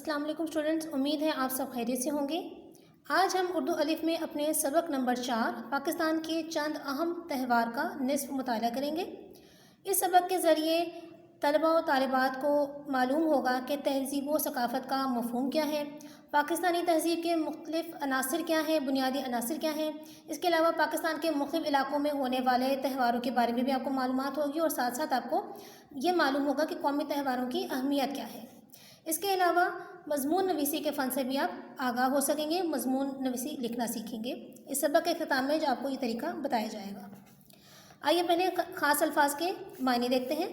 السلام علیکم اسٹوڈنٹس، امید ہے آپ سب خیریت سے ہوں گے۔ آج ہم اردو الف میں اپنے سبق نمبر 4 پاکستان کے چند اہم تہوار کا نصف مطالعہ کریں گے۔ اس سبق کے ذریعے طلباء و طالبات کو معلوم ہوگا کہ تہذیب و ثقافت کا مفہوم کیا ہے، پاکستانی تہذیب کے مختلف عناصر کیا ہیں، بنیادی عناصر کیا ہیں۔ اس کے علاوہ پاکستان کے مختلف علاقوں میں ہونے والے تہواروں کے بارے میں بھی آپ کو معلومات ہوگی، اور ساتھ ساتھ آپ کو یہ معلوم ہوگا کہ قومی تہواروں کی اہمیت کیا ہے۔ اس کے علاوہ مضمون نویسی کے فن سے بھی آپ آگاہ ہو سکیں گے، مضمون نویسی لکھنا سیکھیں گے۔ اس سبق کے اختتام میں جو آپ کو یہ طریقہ بتایا جائے گا۔ آئیے پہلے خاص الفاظ کے معنی دیکھتے ہیں۔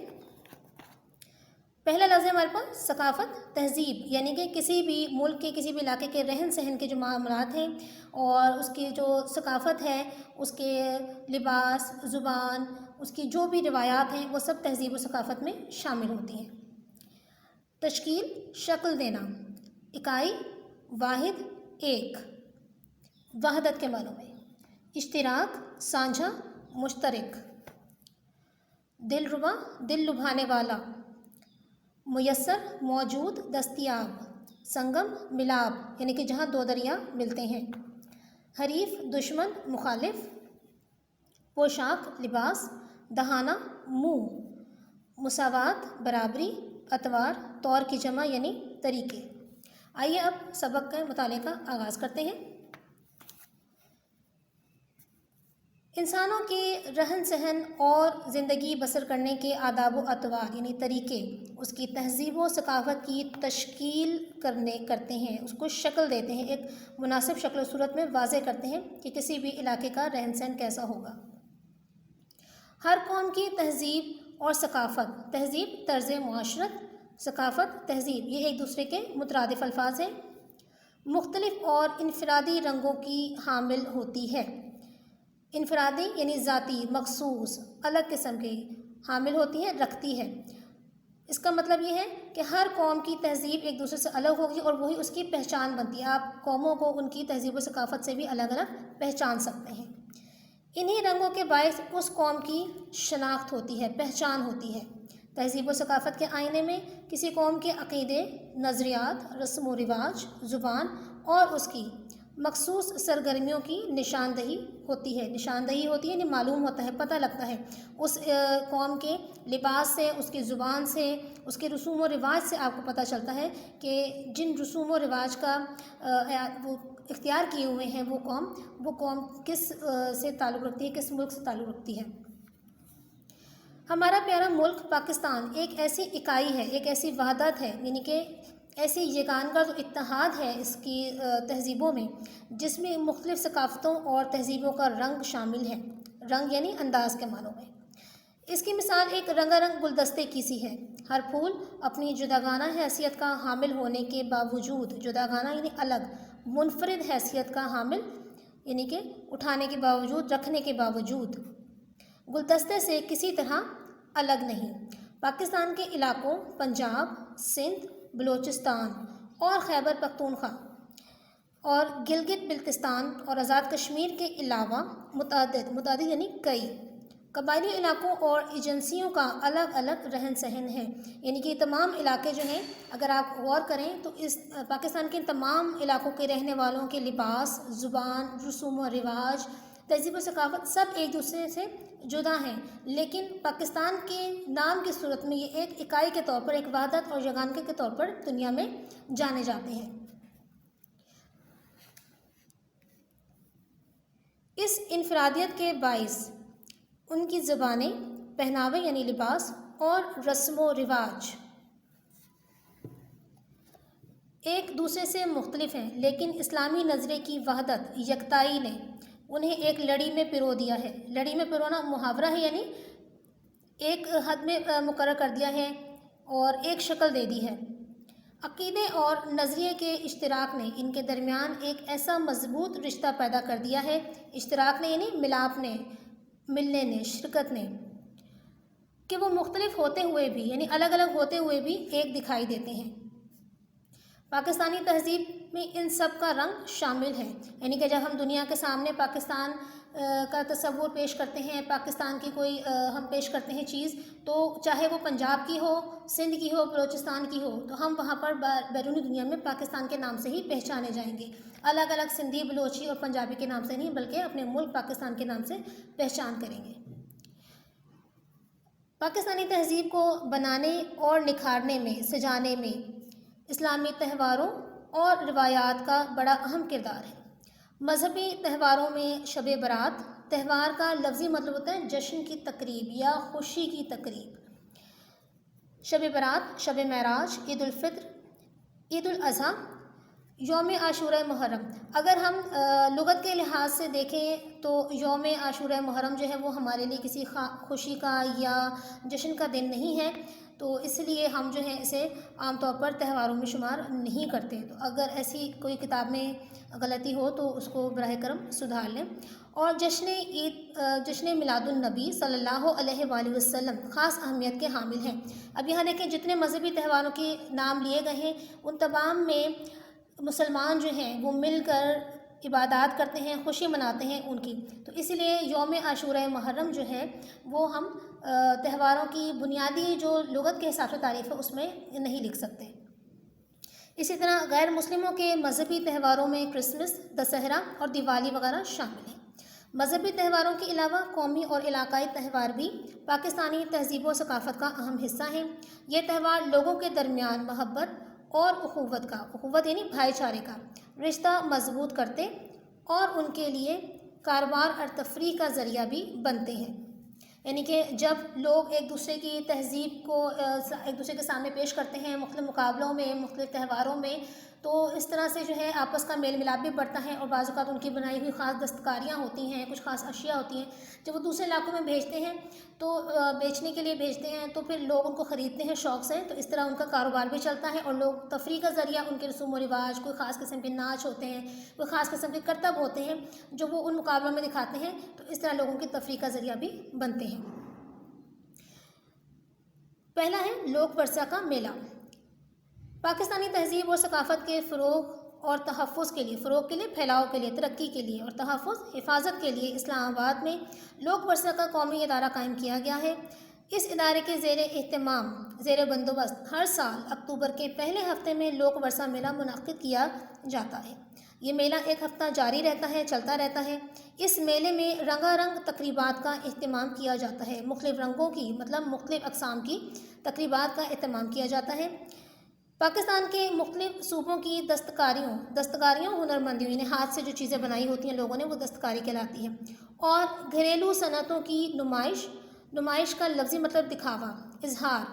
پہلا لفظ ہے ہمارے پاس ثقافت، تہذیب، یعنی کہ کسی بھی ملک کے کسی بھی علاقے کے رہن سہن کے جو معاملات ہیں اور اس کی جو ثقافت ہے، اس کے لباس، زبان، اس کی جو بھی روایات ہیں، وہ سب تہذیب و ثقافت میں شامل ہوتی ہیں۔ تشکیل، شکل دینا، اکائی، واحد، ایک، وحدت کے معنوں میں۔ اشتراک، سانجھا، مشترک۔ دلربا، دل لبھانے والا۔ میسر، موجود، دستیاب۔ سنگم، ملاپ، یعنی کہ جہاں دو دریا ملتے ہیں۔ حریف، دشمن، مخالف۔ پوشاک، لباس۔ دہانہ، منہ۔ مساوات، برابری۔ اتوار، طور کی جمع یعنی طریقے۔ آئیے اب سبق کے مطالعے کا آغاز کرتے ہیں۔ انسانوں کے رہن سہن اور زندگی بسر کرنے کے آداب و اطوار یعنی طریقے اس کی تہذیب و ثقافت کی تشکیل کرتے ہیں، اس کو شکل دیتے ہیں، ایک مناسب شکل و صورت میں واضح کرتے ہیں کہ کسی بھی علاقے کا رہن سہن کیسا ہوگا۔ ہر قوم کی تہذیب اور ثقافت، تہذیب طرز معاشرت، ثقافت تہذیب، یہ ایک دوسرے کے مترادف الفاظ ہیں، مختلف اور انفرادی رنگوں کی حامل ہوتی ہے۔ انفرادی یعنی ذاتی، مخصوص، الگ قسم کی حامل ہوتی ہے، رکھتی ہے۔ اس کا مطلب یہ ہے کہ ہر قوم کی تہذیب ایک دوسرے سے الگ ہوگی اور وہی اس کی پہچان بنتی ہے۔ آپ قوموں کو ان کی تہذیب و ثقافت سے بھی الگ الگ پہچان سکتے ہیں۔ انہی رنگوں کے باعث اس قوم کی شناخت ہوتی ہے، پہچان ہوتی ہے۔ تہذیب و ثقافت کے آئینے میں کسی قوم کے عقیدے، نظریات، رسم و رواج، زبان اور اس کی مخصوص سرگرمیوں کی نشاندہی ہوتی ہے۔ نشاندہی ہوتی ہے یعنی معلوم ہوتا ہے، پتہ لگتا ہے۔ اس قوم کے لباس سے، اس کی زبان سے، اس کے رسوم و رواج سے آپ کو پتہ چلتا ہے کہ جن رسوم و رواج کا وہ اختیار کیے ہوئے ہیں وہ قوم کس سے تعلق رکھتی ہے، کس ملک سے تعلق رکھتی ہے۔ ہمارا پیارا ملک پاکستان ایک ایسی اکائی ہے، ایک ایسی وحدت ہے، یعنی کہ ایسی یگانگا جو اتحاد ہے اس کی تہذیبوں میں، جس میں مختلف ثقافتوں اور تہذیبوں کا رنگ شامل ہے۔ رنگ یعنی انداز کے معنوں میں۔ اس کی مثال ایک رنگا رنگ گلدستے کی سی ہے۔ ہر پھول اپنی جداگانہ حیثیت کا حامل ہونے کے باوجود، جداگانہ یعنی الگ، منفرد حیثیت کا حامل یعنی کہ اٹھانے کے باوجود، رکھنے کے باوجود، گلدستے سے کسی طرح الگ نہیں۔ پاکستان کے علاقوں پنجاب، سندھ، بلوچستان اور خیبر پختونخوا اور گلگت بلتستان اور آزاد کشمیر کے علاوہ متعدد یعنی کئی قبائلی علاقوں اور ایجنسیوں کا الگ الگ رہن سہن ہے۔ یعنی کہ تمام علاقے جو ہیں، اگر آپ غور کریں تو اس پاکستان کے تمام علاقوں کے رہنے والوں کے لباس، زبان، رسوم و رواج، تہذیب و ثقافت سب ایک دوسرے سے جدا ہیں، لیکن پاکستان کے نام کی صورت میں یہ ایک اکائی کے طور پر، ایک وحدت اور یگانگی کے طور پر دنیا میں جانے جاتے ہیں۔ اس انفرادیت کے باعث ان کی زبانیں، پہناوے یعنی لباس اور رسم و رواج ایک دوسرے سے مختلف ہیں، لیکن اسلامی نظریے کی وحدت، یکتائی نے انہیں ایک لڑی میں پرو دیا ہے۔ لڑی میں پرونا محاورہ ہے، یعنی ایک حد میں مقرر کر دیا ہے اور ایک شکل دے دی ہے۔ عقیدے اور نظریے کے اشتراک نے ان کے درمیان ایک ایسا مضبوط رشتہ پیدا کر دیا ہے، اشتراک نے یعنی ملاپ نے، ملنے نے، شرکت نے، کہ وہ مختلف ہوتے ہوئے بھی یعنی الگ الگ ہوتے ہوئے بھی ایک دکھائی دیتے ہیں۔ پاکستانی تہذیب میں ان سب کا رنگ شامل ہے، یعنی کہ جب ہم دنیا کے سامنے پاکستان کا تصور پیش کرتے ہیں، پاکستان کی کوئی ہم پیش کرتے ہیں چیز، تو چاہے وہ پنجاب کی ہو، سندھ کی ہو، بلوچستان کی ہو، تو ہم وہاں پر بیرونی دنیا میں پاکستان کے نام سے ہی پہچانے جائیں گے، الگ الگ سندھی، بلوچی اور پنجابی کے نام سے نہیں، بلکہ اپنے ملک پاکستان کے نام سے پہچان کریں گے۔ پاکستانی تہذیب کو بنانے اور نکھارنے میں، سجانے میں اسلامی تہواروں اور روایات کا بڑا اہم کردار ہے۔ مذہبی تہواروں میں شب برات، تہوار کا لفظی مطلب ہوتا ہے جشن کی تقریب یا خوشی کی تقریب۔ شب برات، شب معراج، عید الفطر، عید الاضحیٰ، یوم عاشورہ محرم۔ اگر ہم لغت کے لحاظ سے دیکھیں تو یوم عاشورہ محرم جو ہے وہ ہمارے لیے کسی خوشی کا یا جشن کا دن نہیں ہے، تو اس لیے ہم جو ہے اسے عام طور پر تہواروں میں شمار نہیں کرتے۔ تو اگر ایسی کوئی کتاب میں غلطی ہو تو اس کو براہ کرم سدھار لیں۔ اور جشن میلاد النبی صلی اللہ علیہ وآلہ وسلم خاص اہمیت کے حامل ہیں۔ اب یہاں دیکھیں جتنے مذہبی تہواروں کے نام لیے گئے ہیں ان تمام میں مسلمان جو ہیں وہ مل کر عبادات کرتے ہیں، خوشی مناتے ہیں ان کی، تو اس لیے یوم عاشورہ محرم جو ہے وہ ہم تہواروں کی بنیادی جو لغت کے حساب سے تعریف ہے اس میں نہیں لکھ سکتے۔ اسی طرح غیر مسلموں کے مذہبی تہواروں میں کرسمس، دسہرہ اور دیوالی وغیرہ شامل ہیں۔ مذہبی تہواروں کے علاوہ قومی اور علاقائی تہوار بھی پاکستانی تہذیب و ثقافت کا اہم حصہ ہیں۔ یہ تہوار لوگوں کے درمیان محبت اور اخوت یعنی بھائی چارے کا رشتہ مضبوط کرتے اور ان کے لیے کاروبار اور تفریح کا ذریعہ بھی بنتے ہیں۔ یعنی کہ جب لوگ ایک دوسرے کی تہذیب کو ایک دوسرے کے سامنے پیش کرتے ہیں مختلف مقابلوں میں، مختلف تہواروں میں، تو اس طرح سے جو ہے آپس کا میل ملاپ بھی بڑھتا ہے، اور بعض اوقات ان کی بنائی ہوئی خاص دستکاریاں ہوتی ہیں، کچھ خاص اشیاء ہوتی ہیں جب وہ دوسرے علاقوں میں بھیجتے ہیں تو بیچنے کے لیے بھیجتے ہیں تو پھر لوگ ان کو خریدتے ہیں شوق سے، تو اس طرح ان کا کاروبار بھی چلتا ہے، اور لوگ تفریح کا ذریعہ ان کے رسوم و رواج، کوئی خاص قسم کے ناچ ہوتے ہیں، کوئی خاص قسم کے کرتب ہوتے ہیں جو وہ ان مقابلوں میں دکھاتے ہیں، تو اس طرح لوگوں کی تفریح کا ذریعہ بھی بنتے ہیں۔ پہلا ہے لوک ورثہ کا میلہ۔ پاکستانی تہذیب اور ثقافت کے فروغ اور تحفظ کے لیے، پھیلاؤ کے لیے، ترقی کے لیے اور تحفظ، حفاظت کے لیے اسلام آباد میں لوک ورثہ کا قومی ادارہ قائم کیا گیا ہے۔ اس ادارے کے زیر اہتمام، زیر بندوبست ہر سال اکتوبر کے پہلے ہفتے میں لوک ورثہ میلہ منعقد کیا جاتا ہے۔ یہ میلہ ایک ہفتہ جاری رہتا ہے، چلتا رہتا ہے۔ اس میلے میں رنگا رنگ تقریبات کا اہتمام کیا جاتا ہے، مختلف رنگوں کی مطلب مختلف اقسام کی تقریبات کا اہتمام کیا جاتا ہے۔ پاکستان کے مختلف صوبوں کی دستکاریوں ہنرمندیوں یعنی ہاتھ سے جو چیزیں بنائی ہوتی ہیں لوگوں نے، وہ دستکاری کہلاتی ہیں، اور گھریلو صنعتوں کی نمائش کا لفظی مطلب دکھاوا، اظہار،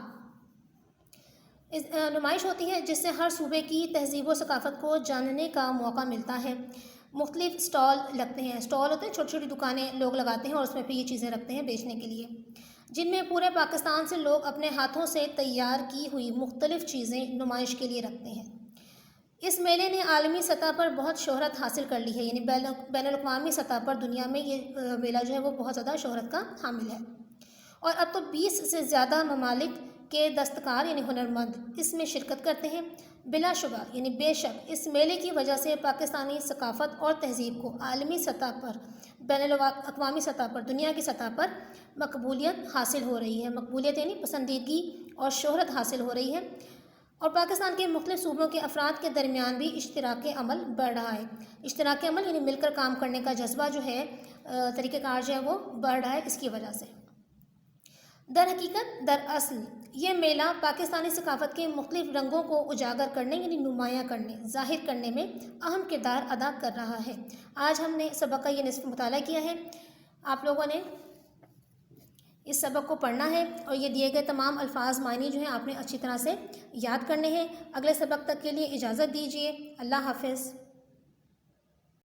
نمائش ہوتی ہے جس سے ہر صوبے کی تہذیب و ثقافت کو جاننے کا موقع ملتا ہے۔ مختلف اسٹال لگتے ہیں، اسٹال ہوتے ہیں چھوٹی چھوٹی دکانیں لوگ لگاتے ہیں اور اس میں پھر یہ چیزیں رکھتے ہیں بیچنے کے لیے، جن میں پورے پاکستان سے لوگ اپنے ہاتھوں سے تیار کی ہوئی مختلف چیزیں نمائش کے لیے رکھتے ہیں۔ اس میلے نے عالمی سطح پر بہت شہرت حاصل کر لی ہے، یعنی بین الاقوامی سطح پر دنیا میں یہ میلہ جو ہے وہ بہت زیادہ شہرت کا حامل ہے، اور اب تو 20 سے زیادہ ممالک کے دستکار یعنی ہنرمند اس میں شرکت کرتے ہیں۔ بلا شبہ یعنی بے شک اس میلے کی وجہ سے پاکستانی ثقافت اور تہذیب کو عالمی سطح پر، بین الاقوامی سطح پر، دنیا کی سطح پر مقبولیت حاصل ہو رہی ہے۔ مقبولیت یعنی پسندیدگی اور شہرت حاصل ہو رہی ہے، اور پاکستان کے مختلف صوبوں کے افراد کے درمیان بھی اشتراک عمل بڑھ رہا ہے۔ اشتراک عمل یعنی مل کر کام کرنے کا جذبہ جو ہے، طریقہ کار جو ہے وہ بڑھ رہا ہے اس کی وجہ سے۔ دراصل یہ میلہ پاکستانی ثقافت کے مختلف رنگوں کو اجاگر کرنے یعنی نمایاں کرنے، ظاہر کرنے میں اہم کردار ادا کر رہا ہے۔ آج ہم نے سبق کا یہ نصف مطالعہ کیا ہے۔ آپ لوگوں نے اس سبق کو پڑھنا ہے اور یہ دیے گئے تمام الفاظ معنی جو ہیں آپ نے اچھی طرح سے یاد کرنے ہیں۔ اگلے سبق تک کے لیے اجازت دیجیے۔ اللہ حافظ۔